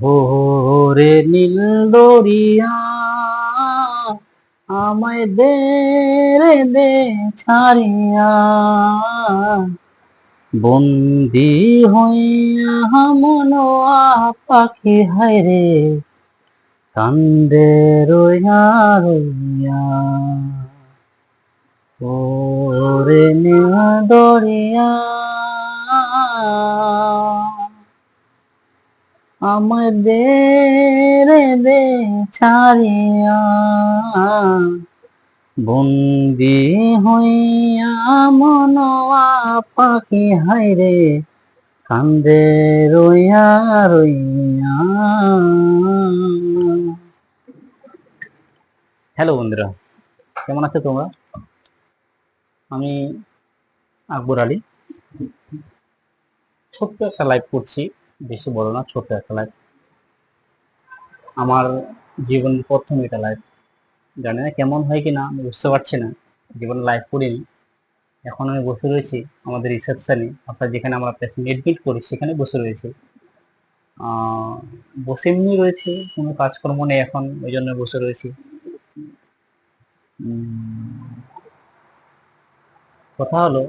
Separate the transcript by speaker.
Speaker 1: ভোরে নীল দরিয়া আমায় দে রে দে ছাড়িয়া, বন্দি হইয়া মনোয়া পাখি হায়রে কান্দে রইয়া রইয়া। ওরে নীল দরিয়া আমায় দে রে দে ছাড়িয়া, বন্দি হইয়া মনোয়া পাখি হায়রে কান্দে রইয়া রইয়া। হ্যালো বন্ধুরা, কেমন আছো তোমরা? আমি আকবর আলী ছোট্ট একটা লাইভ করছি, বেশি বড় না, ছোট্ট একটা লাইভ। আমার জীবনের প্রথম এটা লাইভ, জানি না কেমন হয় কিনা, আমি বুঝতে পারছি না। জীবনে লাইভ করিনি। এখন আমি বসে রয়েছি আমাদের রিসেপশনে, অর্থাৎ যেখানে আমরা পেশেন্ট এডমিট করি সেখানে বসে রয়েছি। বসে এমনি রয়েছে, কোনো কাজকর্ম নেই এখন, ওই জন্য বসে রয়েছি। কথা হলো